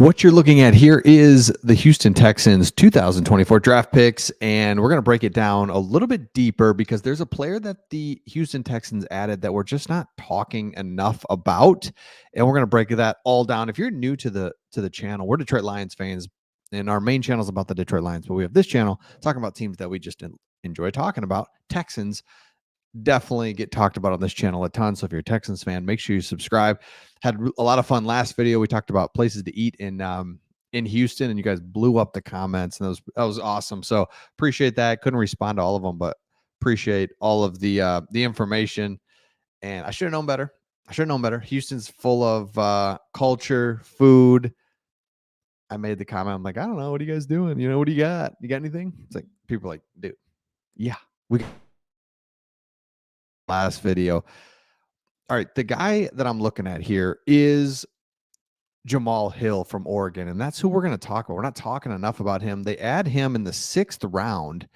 What you're looking at here is the Houston Texans 2024 draft picks, and we're going to break it down a little bit deeper because there's a player that the Houston Texans added that we're just not talking enough about, and we're going to break that all down. If you're new to the channel, we're Detroit Lions fans, and our main channel is about the Detroit Lions, but we have this channel talking about teams that we just enjoy talking about. Texans definitely get talked about on this channel a ton. So if you're a Texans fan, make sure you subscribe. Had a lot of fun last video. We talked about places to eat in Houston, and you guys blew up the comments, and that was awesome. So appreciate that. Couldn't respond to all of them, but appreciate all of the information. And I should have known better. Houston's full of culture, food. I made the comment. I'm like, I don't know. What are you guys doing? What do you got? You got anything? It's like people are like, dude, yeah, we got last video. All right, the guy that I'm looking at here is Jamal Hill from Oregon, and that's who we're going to talk about. We're not talking enough about him. They add him in the 6th round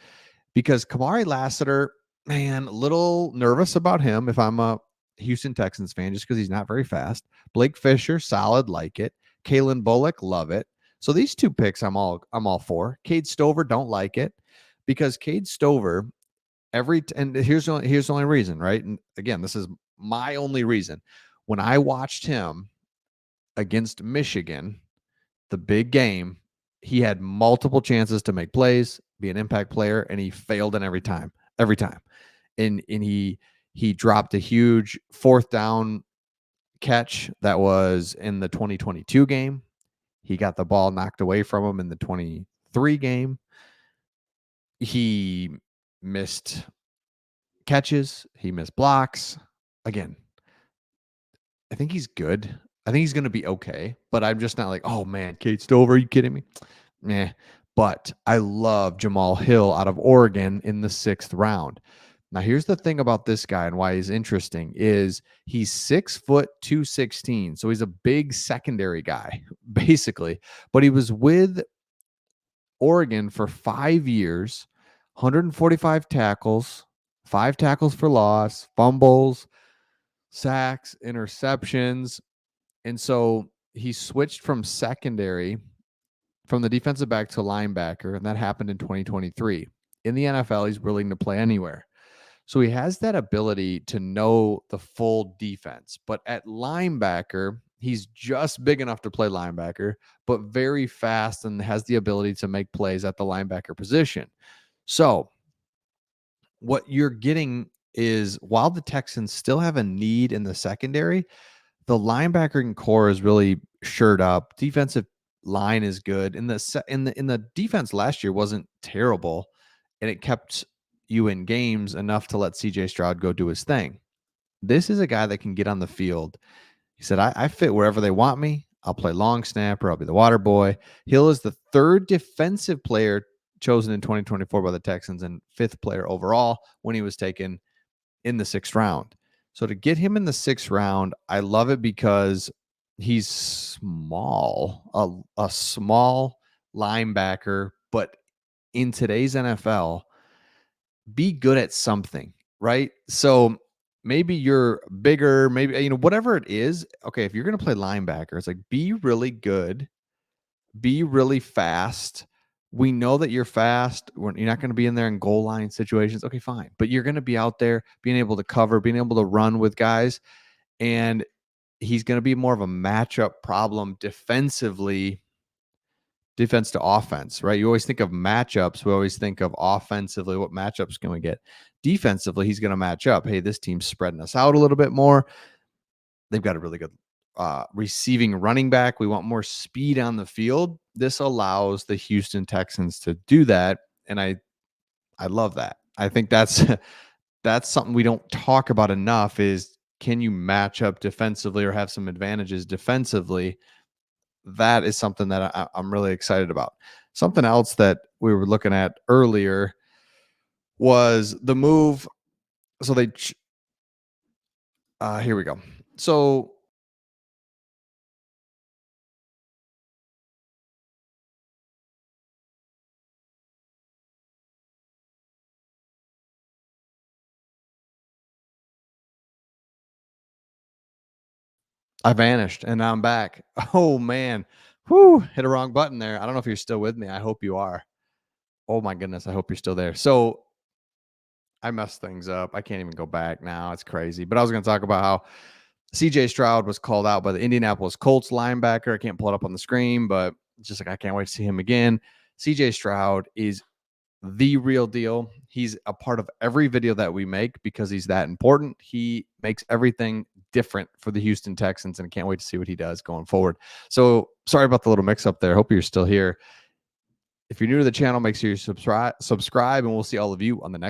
because Kamari Lassiter, man, a little nervous about him if I'm a Houston Texans fan, just because he's not very fast. Blake Fisher, solid, like it. Kalen Bullock, love it. So these two picks, I'm all for. Cade Stover, don't like it because Cade Stover, and here's the only reason, right? And again, this is my only reason. When I watched him against Michigan, the big game, he had multiple chances to make plays, be an impact player, and he failed in every time. And he dropped a huge 4th down catch that was in the 2022 game. He got the ball knocked away from him in the 23 game. He missed catches, he missed blocks. Again, I think he's good. I think he's going to be okay, but I'm just not like, oh man, Cade Stover, are you kidding me? Nah. But I love Jamal Hill out of Oregon in the 6th round. Now, here's the thing about this guy and why he's interesting is he's 6 foot 216. So he's a big secondary guy, basically. But he was with Oregon for 5 years, 145 tackles, 5 tackles for loss, fumbles, sacks, interceptions. And so he switched from the defensive back to linebacker, and that happened in 2023. In the NFL, he's willing to play anywhere. So he has that ability to know the full defense. But at linebacker, he's just big enough to play linebacker, but very fast and has the ability to make plays at the linebacker position. So what you're getting is while the Texans still have a need in the secondary, the linebacking core is really shored up. Defensive line is good. In the defense last year wasn't terrible, and it kept you in games enough to let CJ Stroud go do his thing. This is a guy that can get on the field. He said, I fit wherever they want me. I'll play long snapper. I'll be the water boy. Hill is the 3rd defensive player chosen in 2024 by the Texans and 5th player overall when he was taken in the 6th round. So to get him in the 6th round, I love it because he's small, a small linebacker, but in today's NFL, be good at something, right? So maybe you're bigger, maybe whatever it is. Okay, if you're going to play linebacker, it's like be really good, be really fast. We know that you're fast. You're not going to be in there in goal line situations. Okay, fine. But you're going to be out there being able to cover, being able to run with guys. And he's going to be more of a matchup problem defensively, defense to offense, right? You always think of matchups. We always think of offensively, what matchups can we get? Defensively, he's going to match up. Hey, this team's spreading us out a little bit more. They've got a really good receiving running back. We want more speed on the field. This allows the Houston Texans to do that, and I love that. I think that's that's something we don't talk about enough. Is can you match up defensively or have some advantages defensively? That is something that I'm really excited about. Something else that we were looking at earlier was the move. So here we go. So I vanished and now I'm back. Oh man, Whew, hit a wrong button there. I don't know if you're still with me. I hope you are. Oh my goodness, I hope you're still there. So I messed things up. I can't even go back now. It's crazy. But I was going to talk about how CJ Stroud was called out by the Indianapolis Colts linebacker. I can't pull it up on the screen, but it's just like I can't wait to see him again. CJ Stroud is the real deal. He's a part of every video that we make because he's that important. He makes everything different for the Houston Texans, and I can't wait to see what he does going forward. So sorry about the little mix up there. Hope you're still here. If you're new to the channel, make sure you subscribe, and we'll see all of you on the next